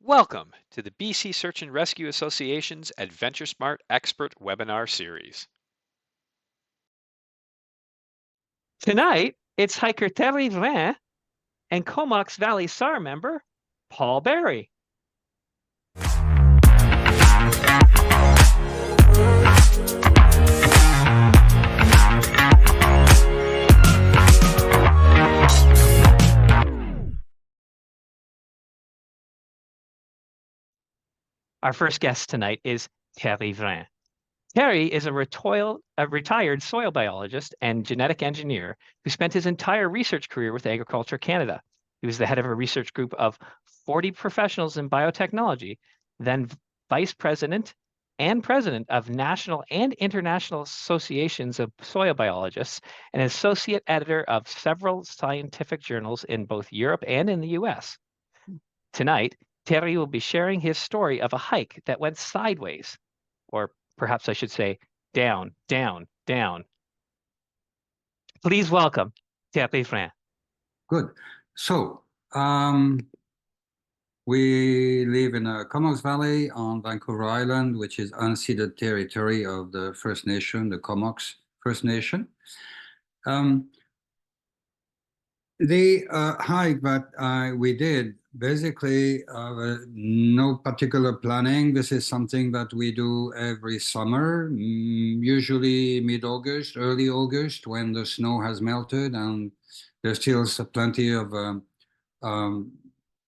Welcome to the BC Search and Rescue Association's AdventureSmart Expert Webinar Series. Tonight, it's hiker Theirry and Comox Valley SAR member Paul Barry. Our first guest tonight is Theirry. Theirry is a retired soil biologist and genetic engineer who spent his entire research career with Agriculture Canada. He was the head of a research group of 40 professionals in biotechnology, then vice president and president of national and international associations of soil biologists, and associate editor of several scientific journals in both Europe and in the US. Tonight, Theirry will be sharing his story of a hike that went sideways, or perhaps I should say down, down, down. Please welcome Theirry. Good. So, we live in Comox Valley on Vancouver Island, which is unceded territory of the First Nation, the Comox First Nation. The hike that we did, basically, no particular planning. This is something that we do every summer, usually mid-August, early August, when the snow has melted and there's still plenty of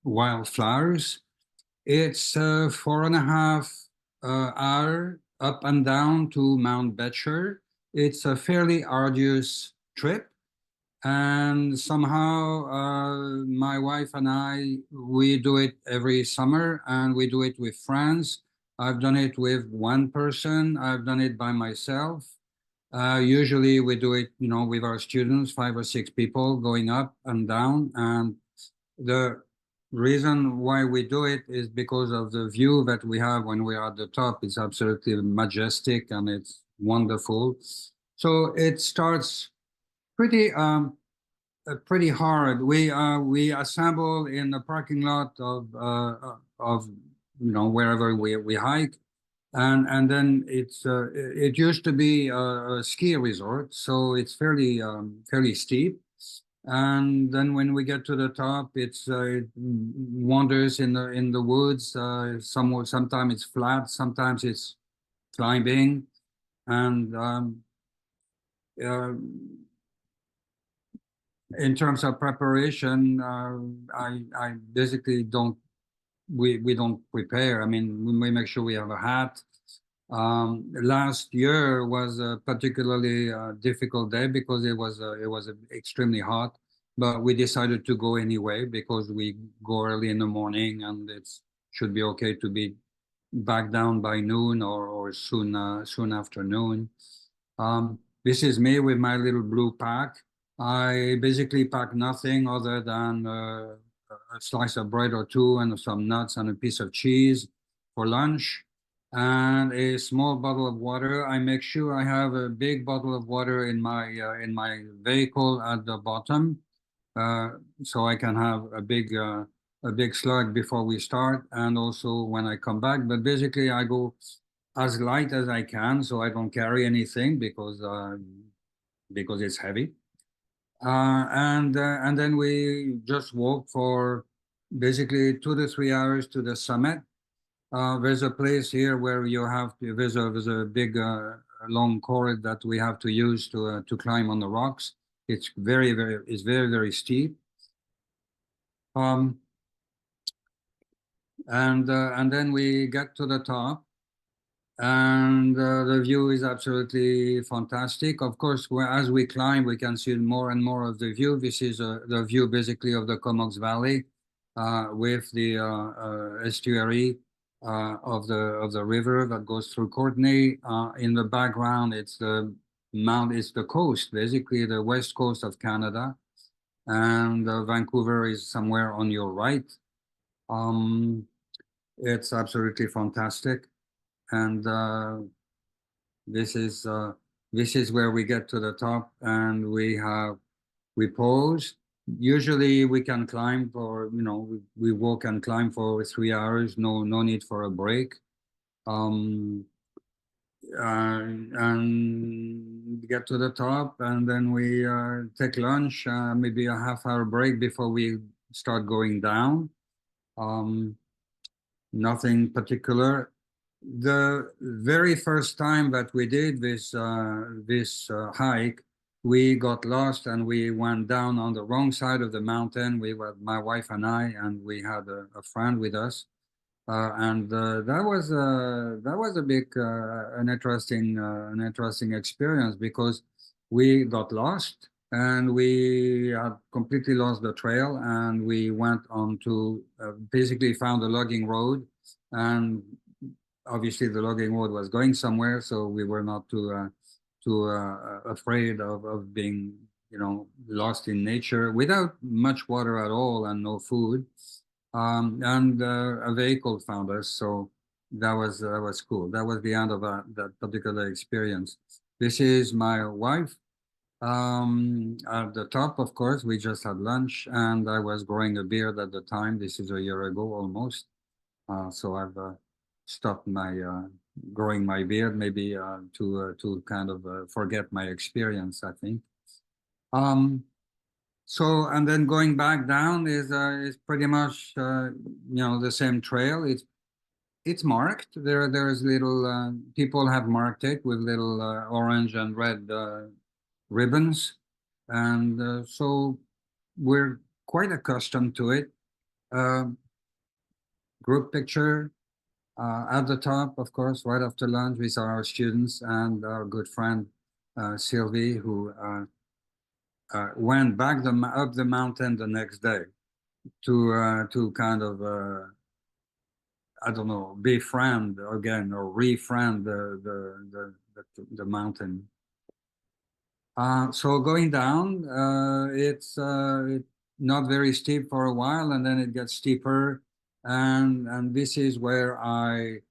wildflowers. It's 4.5 hour up and down to Mount Betcher. It's a fairly arduous trip. And somehow my wife and I, we do it every summer, and we do it with friends. I've done it with one person. I've done it by myself. Usually we do it, with our students, 5 or 6 people going up and down. And the reason why we do it is because of the view that we have when we are at the top. It's absolutely majestic and it's wonderful. So it starts pretty hard. We assemble in the parking lot of wherever we hike, and then it used to be a ski resort, so it's fairly steep. And then when we get to the top, it wanders in the woods. Sometimes it's flat, sometimes it's climbing, and in terms of preparation, I basically don't. We don't prepare. I mean, we make sure we have a hat. Last year was a particularly difficult day because it was extremely hot, but we decided to go anyway because we go early in the morning and it should be okay to be back down by noon or soon afternoon. This is me with my little blue pack. I basically pack nothing other than a slice of bread or two and some nuts and a piece of cheese for lunch and a small bottle of water. I make sure I have a big bottle of water in my vehicle at the bottom, so I can have a big slug before we start and also when I come back. But basically I go as light as I can, so I don't carry anything because it's heavy. And then we just walk for basically 2 to 3 hours to the summit. There's a place here where you have to, there's a big long cord that we have to use to climb on the rocks. It's very steep. And then we get to the top, and the view is absolutely fantastic. Of course, as we climb, we can see more and more of the view. This is the view basically of the Comox Valley with the estuary of the river that goes through Courtenay. In the background, it's the coast, basically the west coast of Canada, and Vancouver is somewhere on your right. It's absolutely fantastic. And this is where we get to the top, and we pause, Usually we can climb for, we walk and climb for 3 hours. No need for a break. And get to the top, and then we take lunch, maybe a half-hour break before we start going down. Nothing particular. The very first time that we did this hike, we got lost and we went down on the wrong side of the mountain. We were, my wife and I, and we had a friend with us. And that was a big an interesting experience, because we got lost and we had completely lost the trail, and we went on to basically found a logging road, and obviously the logging road was going somewhere, so we were not too afraid of being, lost in nature without much water at all and no food. And a vehicle found us, so that was cool. That was the end of that particular experience. This is my wife. At the top, of course, we just had lunch, and I was growing a beard at the time. This is a year ago almost. So I've stopped my growing my beard, maybe to kind of forget my experience, I think. So, and then going back down is pretty much the same trail. It's marked. There's little people have marked it with little orange and red ribbons, and so we're quite accustomed to it. Group picture at the top, of course, right after lunch with our students and our good friend Sylvie, who went back up the mountain the next day to kind of I don't know, befriend again or refriend the mountain. So going down, it's not very steep for a while, and then it gets steeper, and this is where I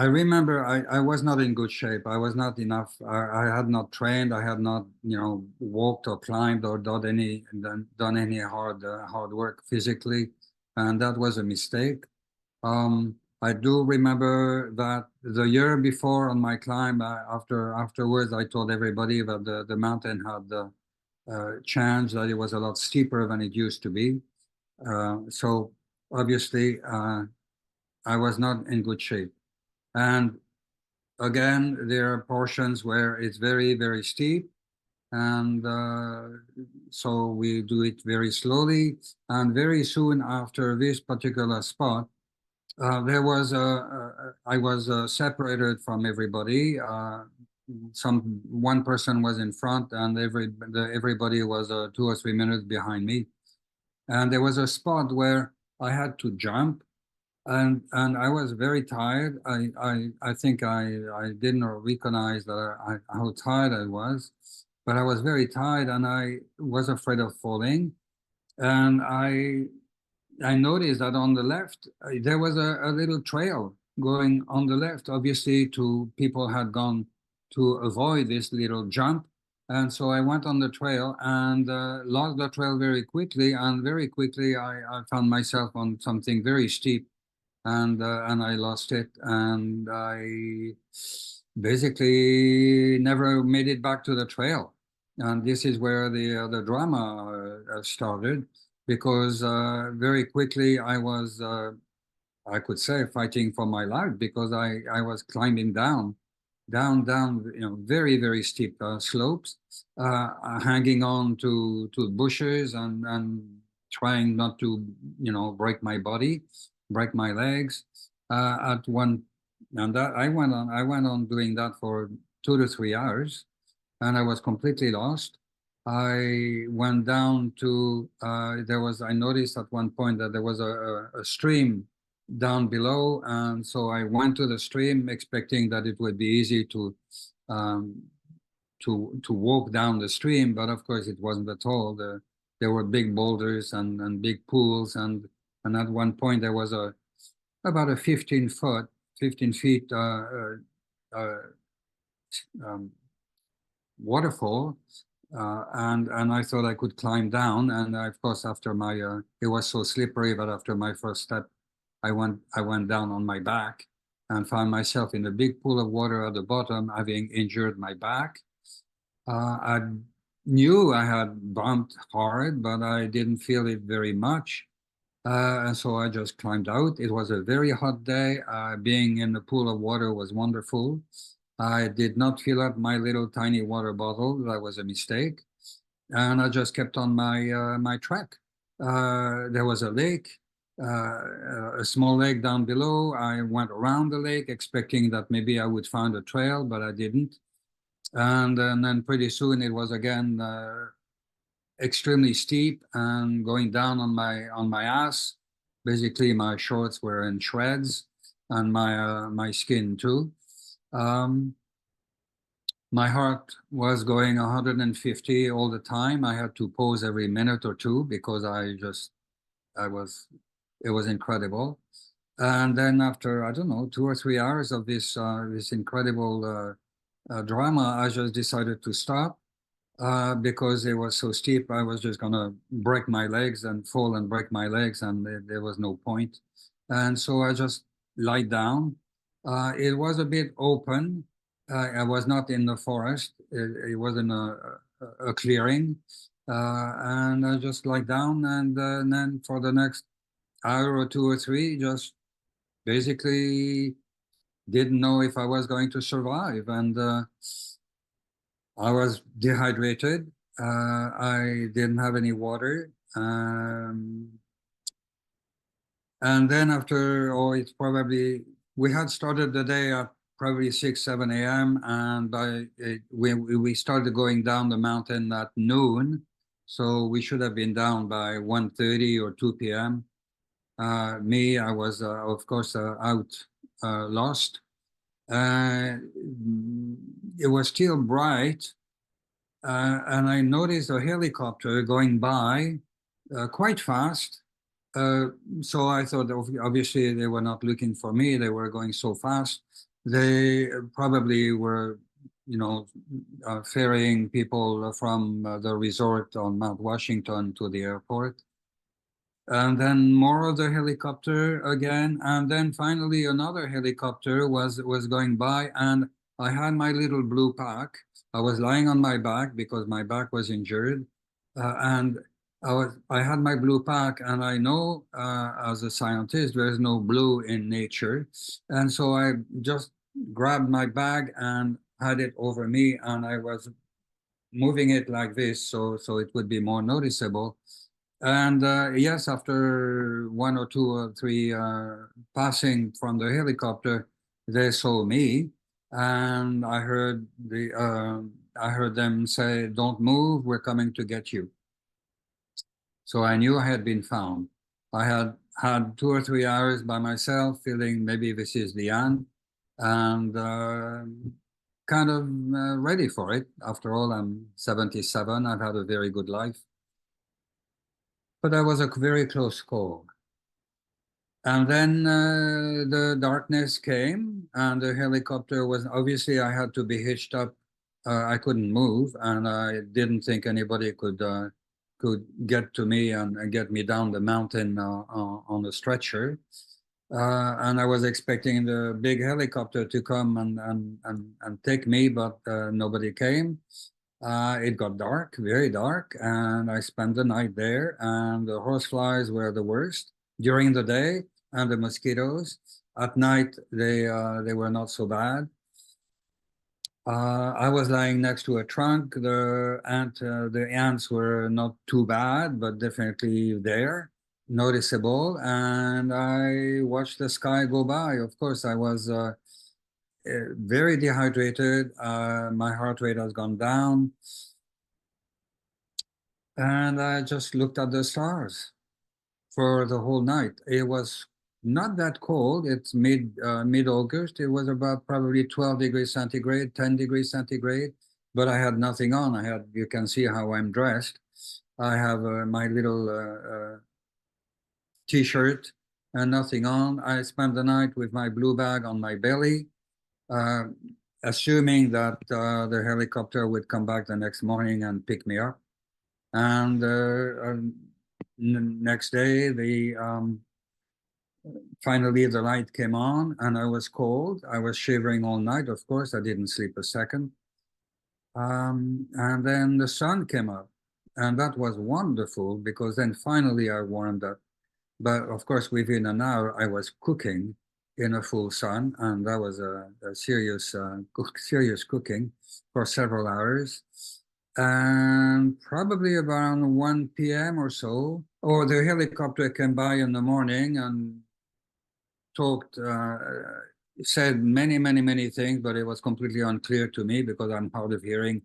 remember I was not in good shape. I was not enough. I had not trained. I had not, walked or climbed or done any hard work physically, and that was a mistake. I do remember that the year before on my climb, afterwards, I told everybody that the mountain had changed, that it was a lot steeper than it used to be. So obviously, I was not in good shape. And again, there are portions where it's very, very steep. And so we do it very slowly. And very soon after this particular spot, I was separated from everybody. One person was in front, and everybody was 2 or 3 minutes behind me. And there was a spot where I had to jump, and I was very tired. I think I didn't recognize that how tired I was, but I was very tired, and I was afraid of falling. And I noticed that on the left there was a little trail going on the left. Obviously, people had gone to avoid this little jump, and so I went on the trail and lost the trail very quickly. And very quickly, I found myself on something very steep, and I lost it, and I basically never made it back to the trail. And this is where the drama started, because very quickly I was, I could say, fighting for my life, because I was climbing down, very, very steep slopes, hanging on to bushes and trying not to, break my body, break my legs. At one, and that I went on doing that for 2 to 3 hours, and I was completely lost. I went down to I noticed at one point that there was a stream down below, and so I went to the stream expecting that it would be easy um, to walk down the stream, but of course it wasn't at all. There were big boulders and big pools, and at one point there was about a 15 feet um, waterfall, and I thought I could climb down. And of course, after my it was so slippery that after my first step, I went down on my back and found myself in a big pool of water at the bottom, having injured my back. I knew I had bumped hard, but I didn't feel it very much. And so I just climbed out. It was a very hot day. Being in the pool of water was wonderful. I did not fill up my little tiny water bottle. That was a mistake. And I just kept on my trek. There was a lake, a small lake down below. I went around the lake expecting that maybe I would find a trail, but I didn't. And then pretty soon it was again extremely steep and going down on my ass. Basically, my shorts were in shreds, and my skin too. Um, my heart was going 150 all the time. I had to pause every minute or two because I was it was incredible. And then after I don't know 2 or 3 hours of this incredible drama, I just decided to stop because it was so steep. I was just gonna break my legs and fall and break my legs, and there was no point. And so I just lied down. It was a bit open. I was not in the forest. It was in a clearing, and I just lied down, and then for the next hour or two or three, just basically didn't know if I was going to survive, and I was dehydrated. I didn't have any water. And then after, oh, it's probably, we had started the day at probably 6, 7 a.m. And we started going down the mountain at noon. So we should have been down by 1:30 or 2 p.m. I was, of course, out lost. It was still bright, and I noticed a helicopter going by quite fast. Uh, so I thought obviously they were not looking for me. They were going so fast. They probably were, you know, ferrying people from the resort on Mount Washington to the airport. And then more of the helicopter again, and then finally another helicopter was going by, and I had my little blue pack. I was lying on my back because my back was injured, and I had my blue pack, and I know as a scientist there is no blue in nature, and so I just grabbed my bag and had it over me, and I was moving it like this so it would be more noticeable. And yes, after 1 or 2 or 3 passing from the helicopter, they saw me, and I heard them say, "Don't move, we're coming to get you." So I knew I had been found. I had had 2 or 3 hours by myself, feeling maybe this is the end, and kind of ready for it. After all, I'm 77. I've had a very good life. But that was a very close call. And then the darkness came, and the helicopter was obviously I had to be hitched up. I couldn't move, and I didn't think anybody could get to me and get me down the mountain on a stretcher. And I was expecting the big helicopter to come and take me, but nobody came. It got dark, very dark, and I spent the night there. And the horseflies were the worst during the day, and the mosquitoes. At night, they were not so bad. I was lying next to a trunk. The ants were not too bad, but definitely there, noticeable. And I watched the sky go by. Of course, I was very dehydrated. My heart rate has gone down. And I just looked at the stars for the whole night. It was not that cold. It's mid August. It was about probably 12 degrees centigrade, 10 degrees centigrade, but I had nothing on. You can see how I'm dressed. I have my little t-shirt and nothing on. I spent the night with my blue bag on my belly. Uh, assuming that the helicopter would come back the next morning and pick me up. And next day, finally the light came on, and I was cold. I was shivering all night. Of course, I didn't sleep a second. And then the sun came up, and that was wonderful because then finally I warmed up. But of course, within an hour, I was cooking in a full sun, and that was a serious, serious cooking for several hours. And probably around 1 p.m. or so, or the helicopter came by in the morning and talked, said many things, but it was completely unclear to me because I'm hard of hearing,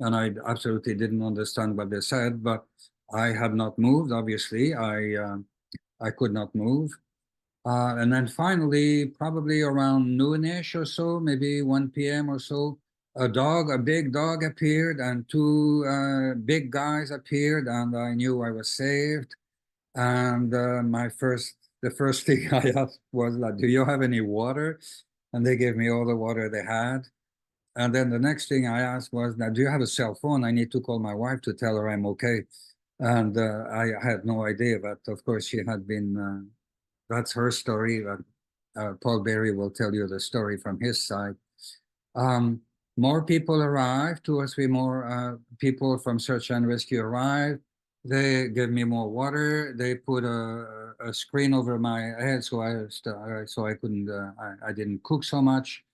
and I absolutely didn't understand what they said. But I had not moved. Obviously, I could not move. And then finally, probably around noonish or so, maybe 1 p.m. or so, a big dog appeared, and two big guys appeared, and I knew I was saved. And the first thing I asked was like, "Do you have any water?" And they gave me all the water they had. And then the next thing I asked was, "Now, do you have a cell phone? I need to call my wife to tell her I'm okay." And I had no idea, but of course she had been. That's her story. Paul Berry will tell you the story from his side. Um, more people arrived, 2 or 3 more people from search and rescue arrived. They gave me more water. They put a screen over my head so I couldn't I didn't cook so much.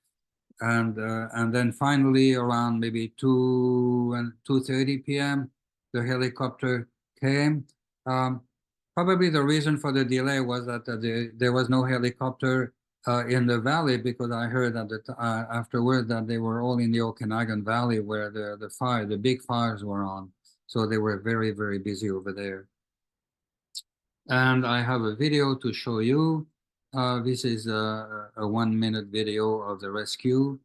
And then finally around maybe 2:30 p.m. the helicopter came. Um, Probably the reason for the delay was that there was no helicopter in the valley, because I heard that afterward that they were all in the Okanagan Valley where the big fires were on. So they were very busy over there. And I have a video to show you. This is a 1-minute video of the rescue.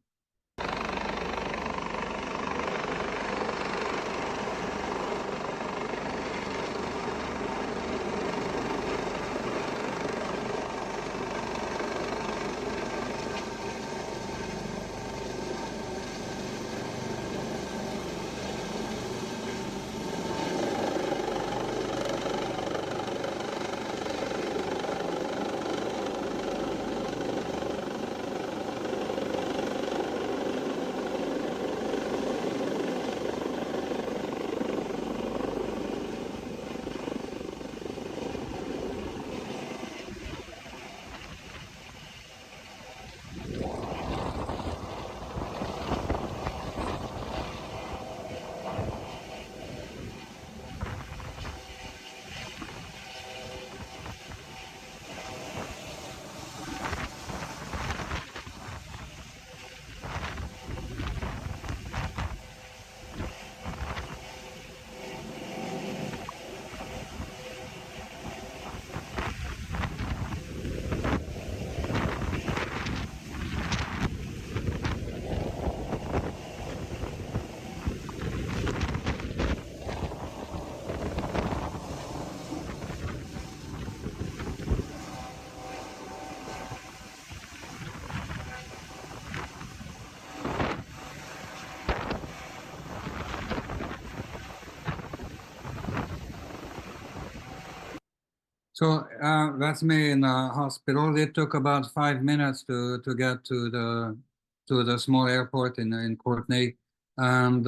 So that's me in the hospital. It took about 5 minutes to get to the small airport in Courtenay, and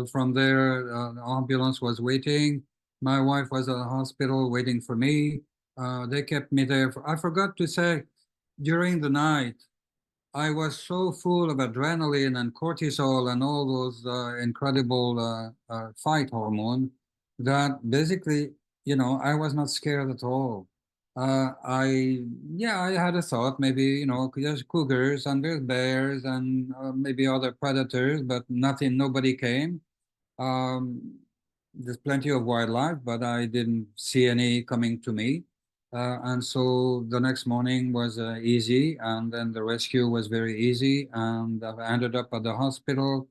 from there the ambulance was waiting. My wife was at the hospital waiting for me. They kept me there. I forgot to say, during the night, I was so full of adrenaline and cortisol and all those incredible fight hormone that basically, I was not scared at all. I had a thought, maybe, there's cougars and there's bears and maybe other predators, but nobody came. Um, there's plenty of wildlife, but I didn't see any coming to me. And so the next morning was easy, and then the rescue was very easy. And I ended up at the hospital.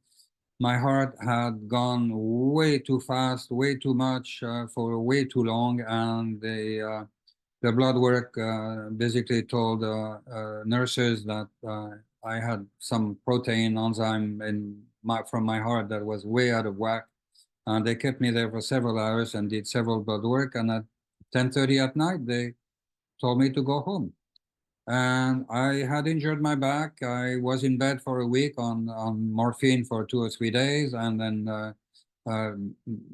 My heart had gone way too fast, way too much for way too long, and the blood work basically told nurses that I had some protein enzyme from my heart that was way out of whack. And they kept me there for several hours and did several blood work. And at 10:30 at night, they told me to go home. And I had injured my back. I was in bed for a week on morphine for 2 or 3 days, and then uh,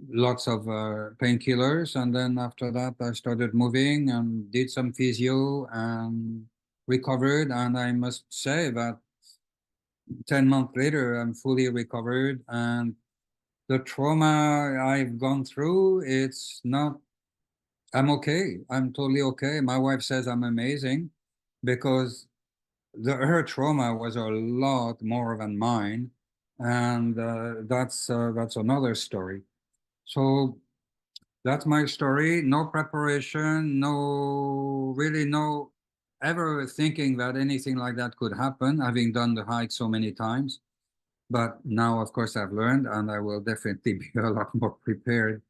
lots of painkillers. And then after that, I started moving and did some physio and recovered. And I must say that 10 months later, I'm fully recovered. And the trauma I've gone through, it's not, I'm okay. I'm totally okay. My wife says I'm amazing because her trauma was a lot more than mine. And that's another story. So that's my story. No preparation, really no ever thinking that anything like that could happen, having done the hike so many times. But now, of course, I've learned, and I will definitely be a lot more prepared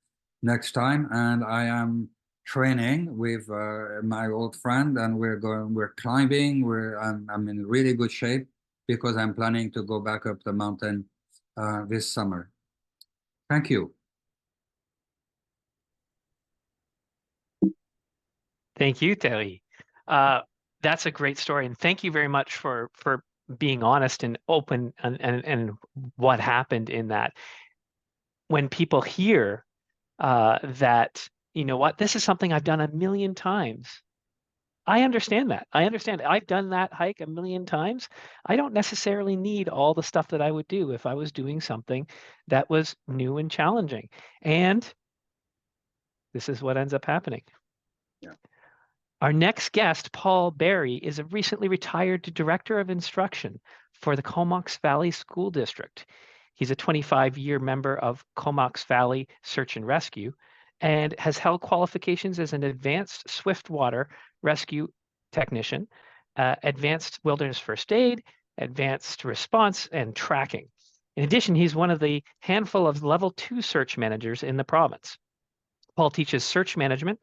next time. And I am training with my old friend, and we're climbing. I'm in really good shape because I'm planning to go back up the mountain this summer. Thank you. Thank you, Theirry. That's a great story, and thank you very much for being honest and open and what happened in that. When people hear that, you know what, this is something I've done a million times. I understand that. I understand. I've done that hike a million times. I don't necessarily need all the stuff that I would do if I was doing something that was new and challenging. And this is what ends up happening. Yeah. Our next guest, Paul Barry, is a recently retired director of instruction for the Comox Valley School District. He's a 25-year member of Comox Valley Search and Rescue and has held qualifications as an advanced swiftwater rescue technician, advanced wilderness first aid, advanced response, and tracking. In addition, he's one of the handful of level 2 search managers in the province. Paul teaches search management,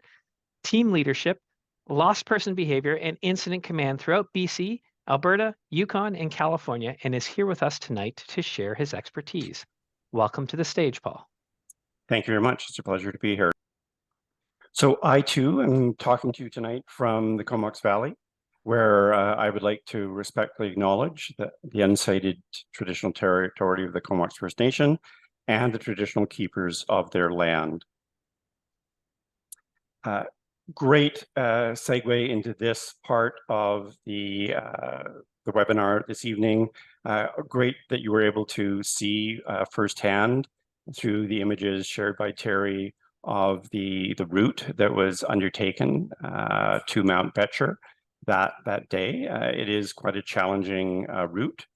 team leadership, lost person behavior, and incident command throughout BC, Alberta, Yukon, and California, and is here with us tonight to share his expertise. Welcome to the stage, Paul. Thank you very much. It's a pleasure to be here. So I too am talking to you tonight from the Comox Valley, where I would like to respectfully acknowledge the unceded traditional territory of the Comox First Nation and the traditional keepers of their land. Great segue into this part of the webinar this evening. Great that you were able to see firsthand through the images shared by Theirry of the route that was undertaken to Mount Betcher that day. It is quite a challenging route.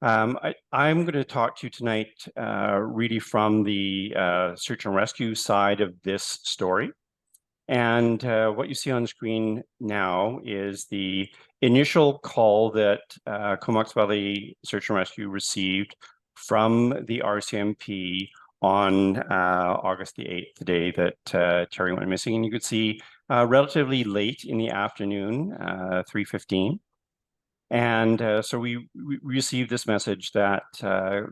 I'm going to talk to you tonight really from the search and rescue side of this story. And what you see on screen now is the initial call that Comox Valley Search and Rescue received from the RCMP on August the 8th, the day that Theirry went missing. And you could see relatively late in the afternoon, 3:15. And so we received this message that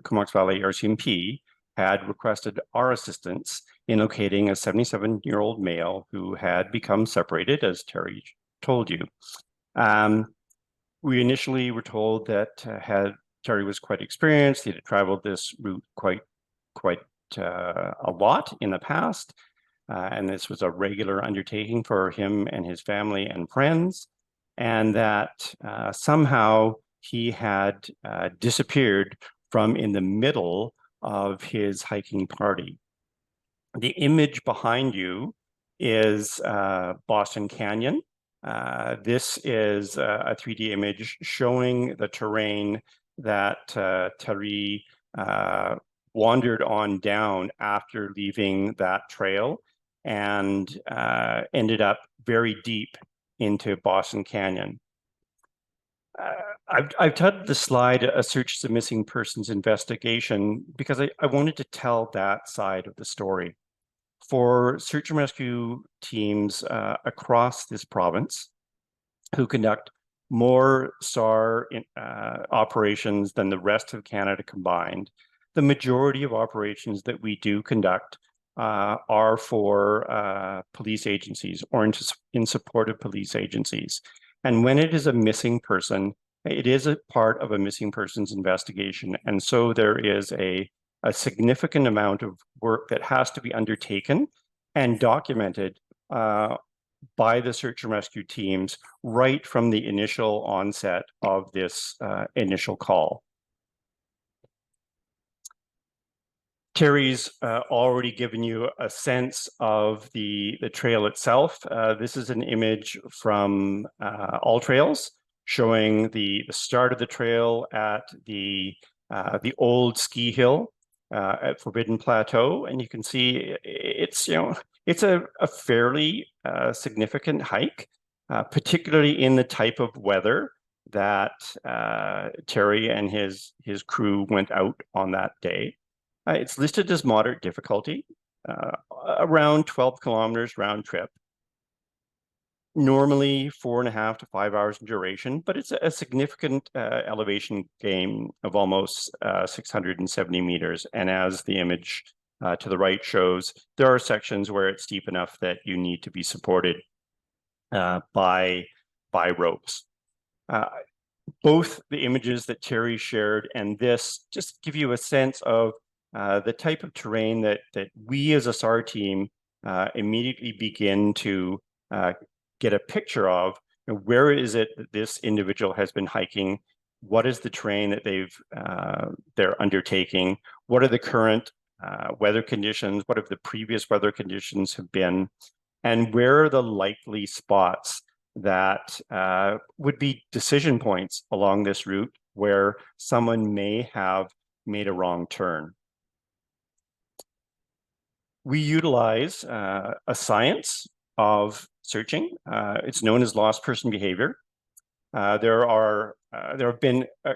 Comox Valley RCMP had requested our assistance in locating a 77-year-old male who had become separated, as Theirry told you. We initially were told that Theirry was quite experienced. He had traveled this route quite a lot in the past, and this was a regular undertaking for him and his family and friends, and that somehow he had disappeared from in the middle of his hiking party. The image behind you is Boston Canyon. This is a 3D image showing the terrain that Theirry wandered on down after leaving that trail and ended up very deep into Boston Canyon. I've titled the slide "A Search is a Missing Persons Investigation" because I wanted to tell that side of the story. For search and rescue teams across this province who conduct more SAR operations than the rest of Canada combined. The majority of operations that we do conduct are for police agencies or in support of police agencies. And when it is a missing person, it is a part of a missing persons investigation. And so there is a significant amount of work that has to be undertaken and documented by the search and rescue teams right from the initial onset of this initial call. Theirry's already given you a sense of the trail itself. This is an image from All Trails showing the start of the trail at the old ski hill at Forbidden Plateau, and you can see it's it's a fairly significant hike, particularly in the type of weather that Theirry and his crew went out on that day. It's listed as moderate difficulty, around 12 kilometers round trip. Normally 4.5 to 5 hours in duration, but it's a significant elevation gain of almost 670 meters. And as the image to the right shows, there are sections where it's steep enough that you need to be supported by ropes. Both the images that Theirry shared and this just give you a sense of the type of terrain that we as a SAR team immediately begin to get a picture of. Where is it that this individual has been hiking? What is the terrain that they're undertaking? What are the current weather conditions? What have the previous weather conditions have been? And where are the likely spots that would be decision points along this route where someone may have made a wrong turn? We utilize a science of searching. It's known as lost person behavior. There have been a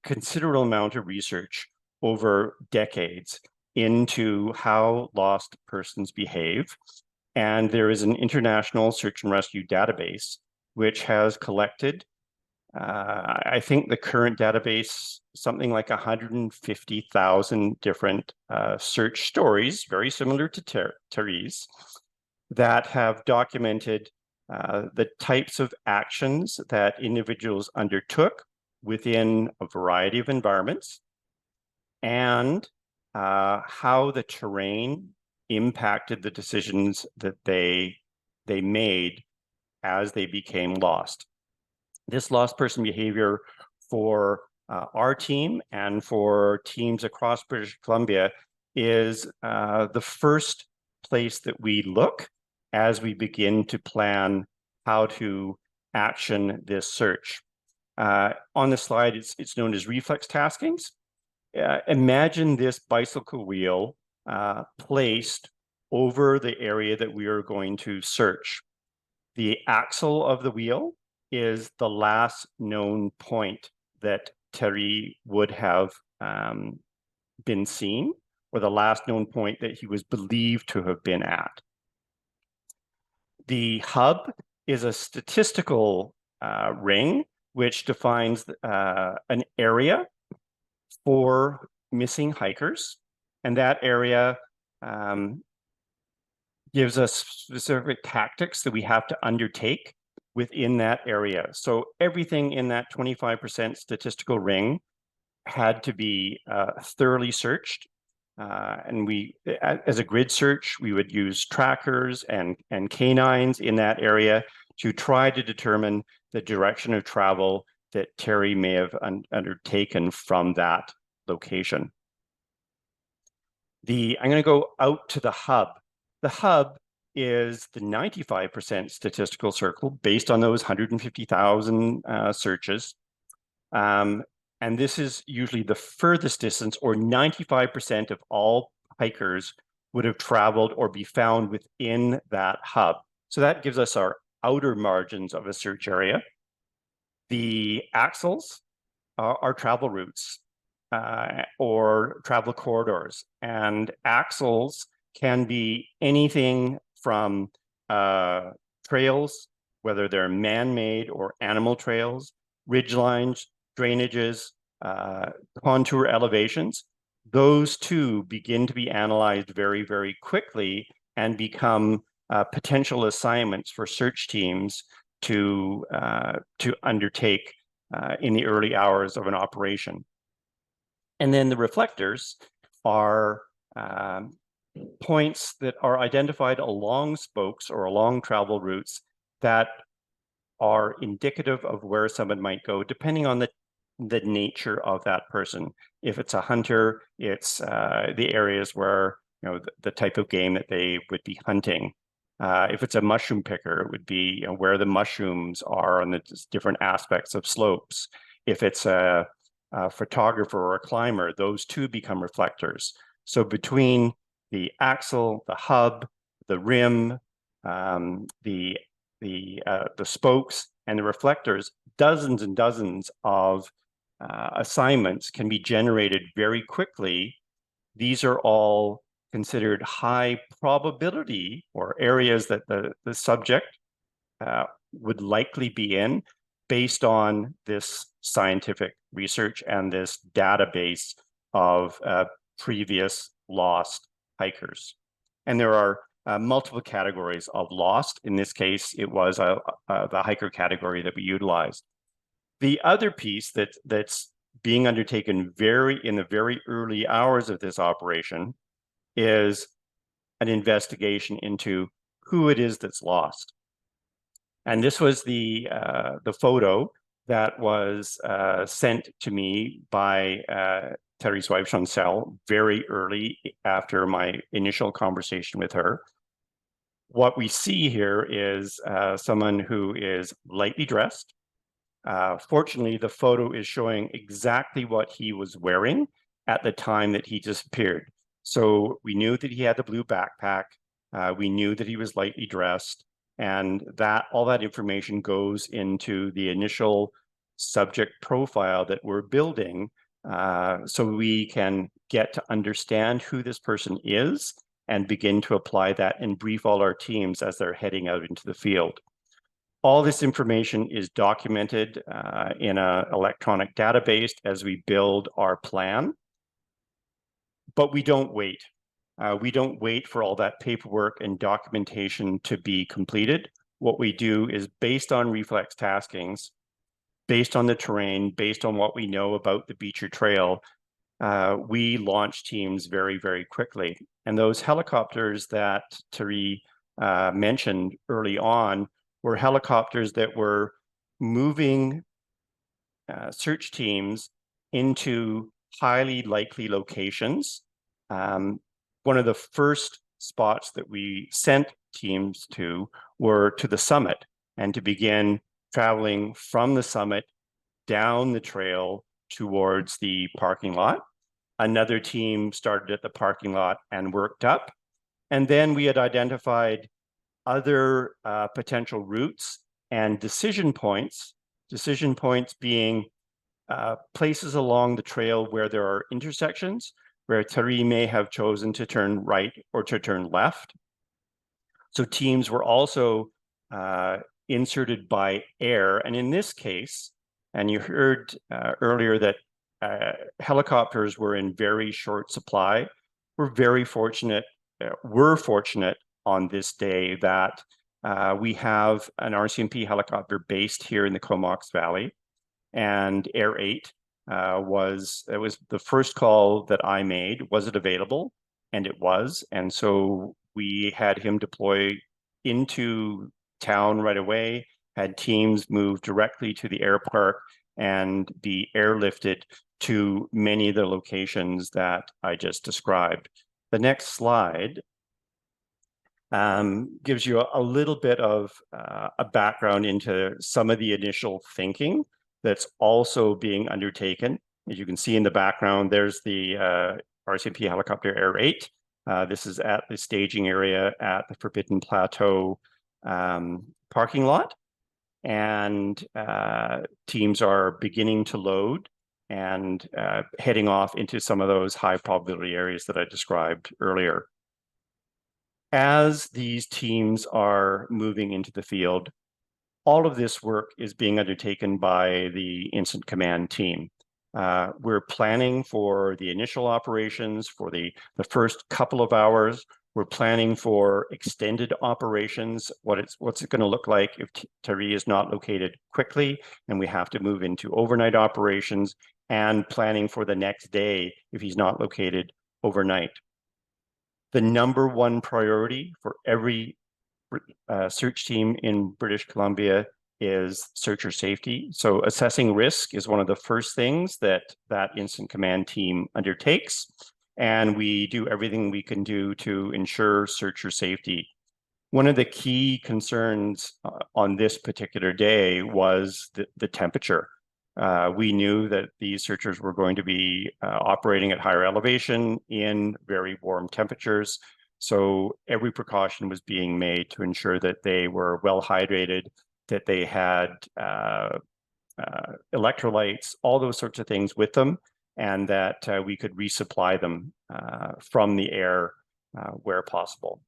considerable amount of research over decades into how lost persons behave. And there is an international search and rescue database which has collected, I think the current database, something like 150,000 different search stories, very similar to Theirry's, that have documented the types of actions that individuals undertook within a variety of environments, and how the terrain impacted the decisions that they made as they became lost. This lost person behavior for our team and for teams across British Columbia is the first place that we look as we begin to plan how to action this search. On the slide, it's known as reflex taskings. Imagine this bicycle wheel placed over the area that we are going to search. The axle of the wheel is the last known point that Theirry would have been seen, or the last known point that he was believed to have been at. The hub is a statistical ring which defines an area for missing hikers, and that area gives us specific tactics that we have to undertake within that area. So everything in that 25% statistical ring had to be thoroughly searched. And we, as a grid search, we would use trackers and canines in that area to try to determine the direction of travel that Theirry may have undertaken from that location. I'm going to go out to the hub. The hub is the 95% statistical circle based on those 150,000 searches. And this is usually the furthest distance, or 95% of all hikers would have traveled or be found within that hub. So that gives us our outer margins of a search area. The axles are travel routes or travel corridors, and axles can be anything from trails whether they're man-made or animal trails, ridgelines, drainages, contour elevations, those too begin to be analyzed very, very quickly and become potential assignments for search teams to undertake in the early hours of an operation. And then the reflectors are points that are identified along spokes or along travel routes that are indicative of where someone might go, depending on the nature of that person. If it's a hunter, it's the areas where, you know, the type of game that they would be hunting. If it's a mushroom picker, it would be, you know, where the mushrooms are on the different aspects of slopes. If it's a photographer or a climber, those two become reflectors. So between the axle, the hub, the rim, the spokes, and the reflectors, dozens and dozens of assignments can be generated very quickly. These are all considered high probability, or areas that the subject would likely be in based on this scientific research and this database of previous lost hikers. And there are multiple categories of lost. In this case, it was the hiker category that we utilized. The other piece that's being undertaken in the very early hours of this operation is an investigation into who it is that's lost. And this was the photo that was sent to me by Theirry's wife, Chancel, very early after my initial conversation with her. What we see here is someone who is lightly dressed. Fortunately, the photo is showing exactly what he was wearing at the time that he disappeared. So we knew that he had the blue backpack. We knew that he was lightly dressed, and that all that information goes into the initial subject profile that we're building, so we can get to understand who this person is and begin to apply that and brief all our teams as they're heading out into the field. All this information is documented in an electronic database as we build our plan, but we don't wait. We don't wait for all that paperwork and documentation to be completed. What we do is, based on reflex taskings, based on the terrain, based on what we know about the Beecher Trail, we launch teams very, very quickly. And those helicopters that Theirry mentioned early on were helicopters that were moving search teams into highly likely locations. One of the first spots that we sent teams to were to the summit, and to begin traveling from the summit down the trail towards the parking lot. Another team started at the parking lot and worked up. And then we had identified other potential routes and decision points being places along the trail where there are intersections, where Theirry may have chosen to turn right or to turn left. So teams were also inserted by air. And in this case, and you heard earlier that helicopters were in very short supply. We're fortunate on this day that we have an RCMP helicopter based here in the Comox Valley, and Air 8 was the first call that I made. Was it available? And it was. And so we had him deploy into town right away, had teams move directly to the air park and be airlifted to many of the locations that I just described. The next slide gives you a little bit of a background into some of the initial thinking that's also being undertaken. As you can see in the background, there's the RCMP helicopter Air 8. This is at the staging area at the Forbidden Plateau parking lot. And teams are beginning to load and heading off into some of those high probability areas that I described earlier. As these teams are moving into the field, All of this work is being undertaken by the incident command team. We're planning for the initial operations for the first couple of hours. We're planning for extended operations, what's it going to look like if Theirry is not located quickly and we have to move into overnight operations, and planning for the next day if he's not located overnight. The number one priority for every search team in British Columbia is searcher safety. So assessing risk is one of the first things that incident command team undertakes. And we do everything we can do to ensure searcher safety. One of the key concerns on this particular day was the temperature. We knew that these searchers were going to be operating at higher elevation in very warm temperatures. So every precaution was being made to ensure that they were well hydrated, that they had electrolytes, all those sorts of things with them, and that we could resupply them from the air where possible.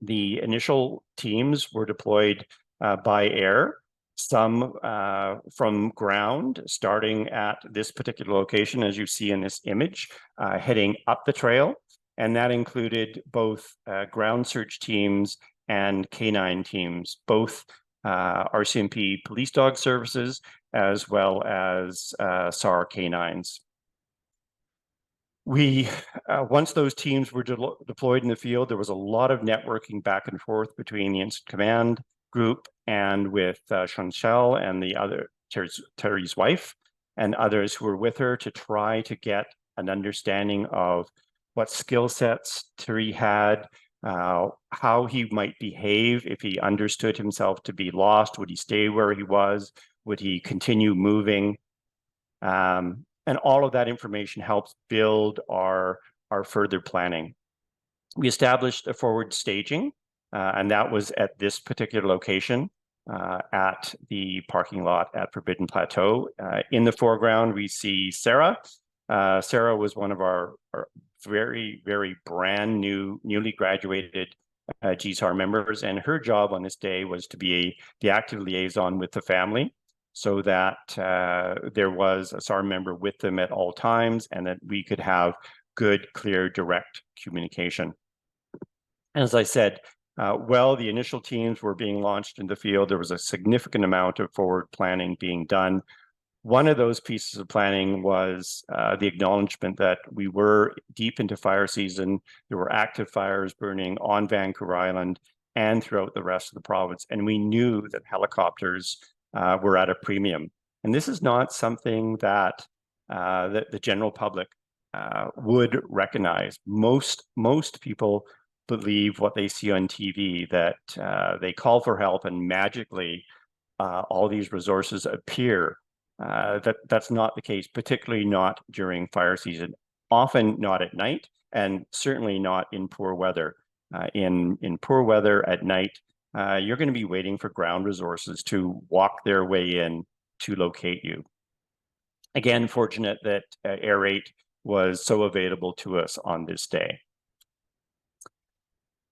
The initial teams were deployed by air, some from ground, starting at this particular location, as you see in this image, heading up the trail. And that included both ground search teams and canine teams, both RCMP police dog services, as well as SAR canines. Once those teams were deployed in the field, there was a lot of networking back and forth between the incident command group and with Chantal and the other, Theirry's wife, and others who were with her to try to get an understanding of what skill sets Theirry had, how he might behave if he understood himself to be lost. Would he stay where he was? Would he continue moving? And all of that information helps build our further planning. We established a forward staging, and that was at this particular location at the parking lot at Forbidden Plateau. In the foreground, we see Sarah. Sarah was one of our very, very brand new, newly graduated GSAR members, and her job on this day was to be the active liaison with the family, so that there was a SAR member with them at all times, and that we could have good, clear, direct communication. As I said, while the initial teams were being launched in the field, there was a significant amount of forward planning being done. One of those pieces of planning was the acknowledgement that we were deep into fire season. There were active fires burning on Vancouver Island and throughout the rest of the province, and we knew that helicopters were at a premium. And this is not something that the general public would recognize. Most people believe what they see on TV, that they call for help and magically all these resources appear. That's not the case, particularly not during fire season, often not at night, and certainly not in poor weather. In poor weather at night, you're going to be waiting for ground resources to walk their way in to locate you. Again, fortunate that Air 8 was so available to us on this day.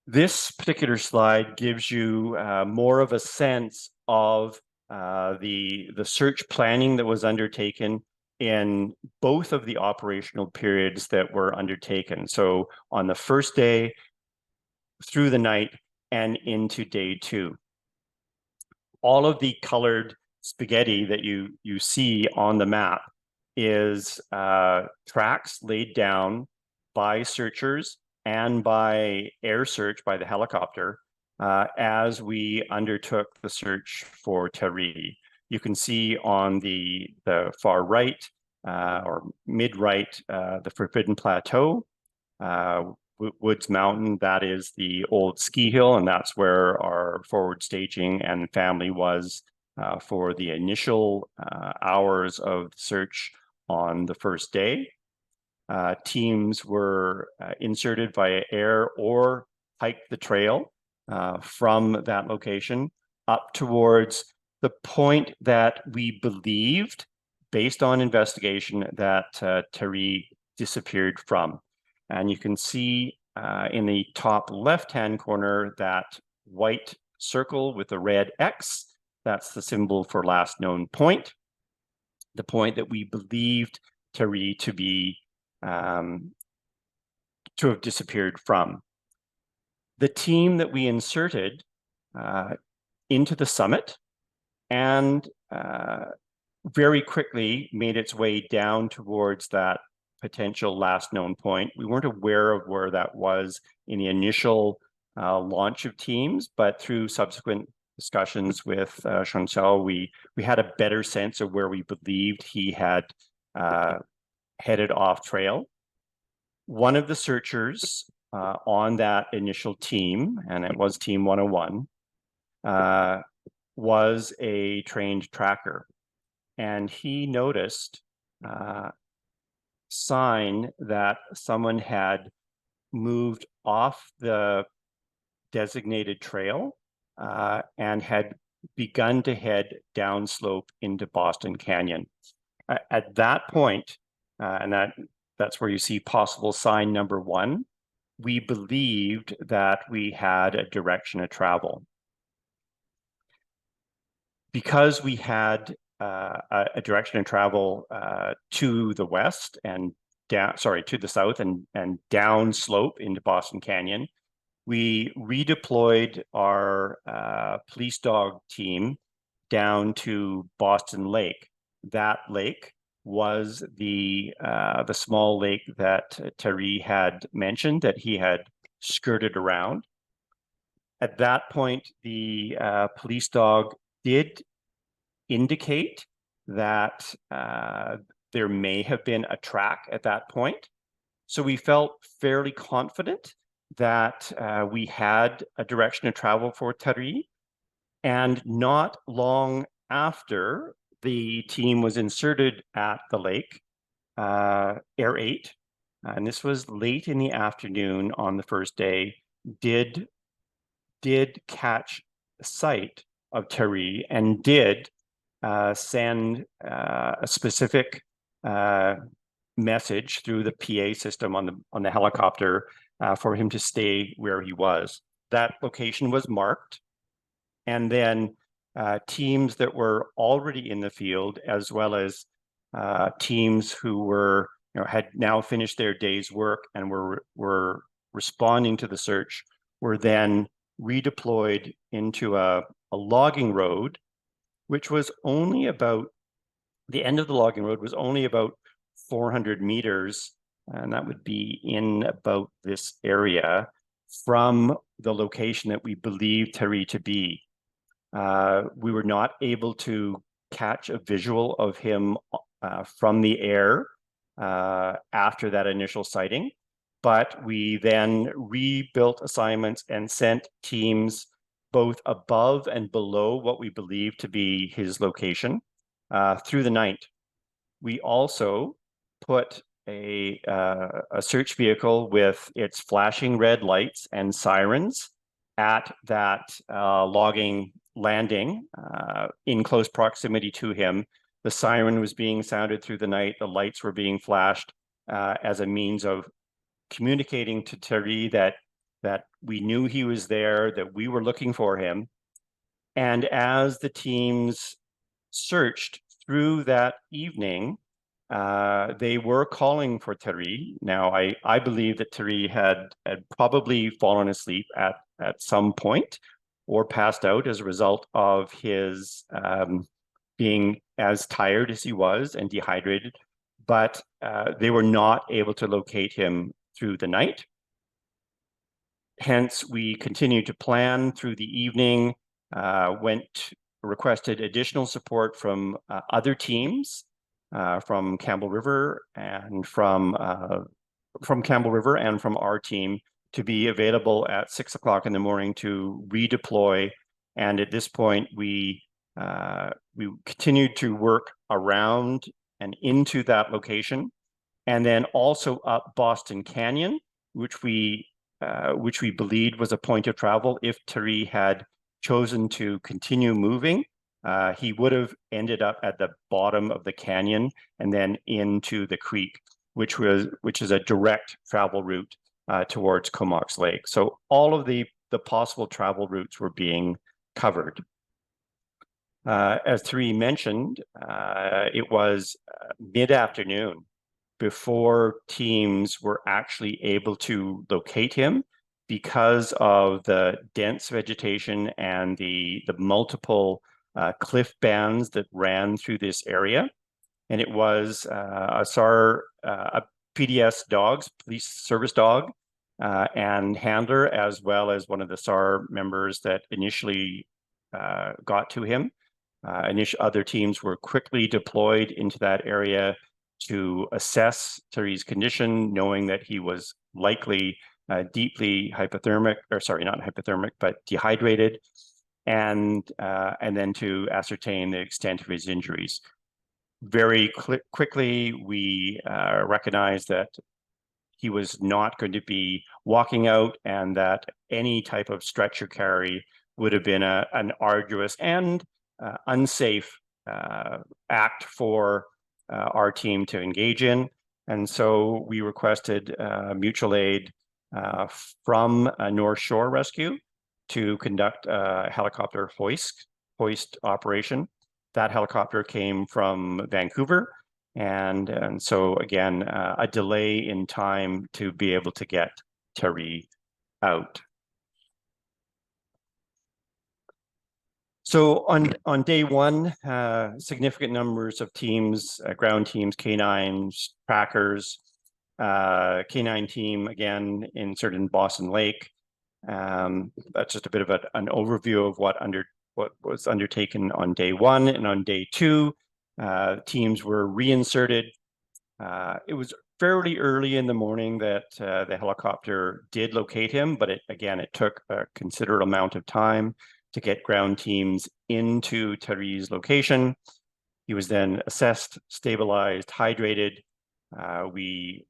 This particular slide gives you more of a sense of the search planning that was undertaken in both of the operational periods that were undertaken. So on the first day, through the night, and into day 2. All of the colored spaghetti that you see on the map is tracks laid down by searchers and by air search by the helicopter as we undertook the search for Theirry. You can see on the far right or mid-right the Forbidden Plateau, Woods Mountain. That is the old ski hill, and that's where our forward staging and family was for the initial hours of search on the first day. Teams were inserted via air or hiked the trail from that location up towards the point that we believed, based on investigation, that Theirry disappeared from. And you can see in the top left-hand corner that white circle with the red X. that's the symbol for last known point, the point that we believed Theirry to be to have disappeared from. The team that we inserted into the summit and very quickly made its way down towards that potential last known point. We weren't aware of where that was in the initial launch of teams, but through subsequent discussions with Chantal, we had a better sense of where we believed he had headed off trail. One of the searchers on that initial team, and it was Team 101, was a trained tracker. And he noticed sign that someone had moved off the designated trail and had begun to head downslope into Boston Canyon. At that point, and that's where you see possible sign number 1, we believed that we had a direction of travel. Because we had a direction of travel to the west and to the south and down slope into Boston Canyon, we redeployed our police dog team down to Boston Lake. That lake was the small lake that Theirry had mentioned that he had skirted around. At that point, the police dog did indicate that there may have been a track at that point. So we felt fairly confident that we had a direction of travel for Theirry. And not long after the team was inserted at the lake, Air 8, and this was late in the afternoon on the first day, did catch sight of Theirry and did send a specific message through the PA system on the helicopter for him to stay where he was. That location was marked, and then teams that were already in the field, as well as teams who were had now finished their day's work and were responding to the search, were then redeployed into a logging road, which was only about, the end of the logging road was only about 400 meters, and that would be in about this area from the location that we believed Theirry to be. We were not able to catch a visual of him from the air after that initial sighting, but we then rebuilt assignments and sent teams both above and below what we believe to be his location through the night. We also put a search vehicle with its flashing red lights and sirens at that logging landing in close proximity to him. The siren was being sounded through the night. The lights were being flashed as a means of communicating to Theirry that we knew he was there, that we were looking for him. And as the teams searched through that evening, they were calling for Theirry. Now, I believe that Theirry had probably fallen asleep at some point or passed out as a result of his being as tired as he was and dehydrated, but they were not able to locate him through the night. Hence, we continued to plan through the evening, requested additional support from other teams from Campbell River and from Campbell River and from our team to be available at 6 o'clock in the morning to redeploy. And at this point, we continued to work around and into that location, and then also up Boston Canyon, which we believed was a point of travel. If Theirry had chosen to continue moving, he would have ended up at the bottom of the canyon and then into the creek, which is a direct travel route towards Comox Lake. So all of the possible travel routes were being covered. As Theirry mentioned, it was mid-afternoon before teams were actually able to locate him because of the dense vegetation and the multiple cliff bands that ran through this area. And it was a SAR, a PDS dogs, police service dog, and handler, as well as one of the SAR members that initially got to him. Other teams were quickly deployed into that area to assess Theirry's condition, knowing that he was likely deeply hypothermic, or sorry, not hypothermic, but dehydrated, and then to ascertain the extent of his injuries. Very quickly, we recognized that he was not going to be walking out, and that any type of stretcher carry would have been an arduous and unsafe act for our team to engage in. And so we requested mutual aid from North Shore Rescue to conduct a helicopter hoist operation. That helicopter came from Vancouver. And so again, a delay in time to be able to get Theirry out. So on day one, significant numbers of teams, ground teams, canines, trackers, canine team, again, inserted in Boston Lake. That's just a bit of an overview of what was undertaken on day one. And on day two, teams were reinserted. It was fairly early in the morning that the helicopter did locate him, but it took a considerable amount of time to get ground teams into Theirry's location. He was then assessed, stabilized, hydrated. We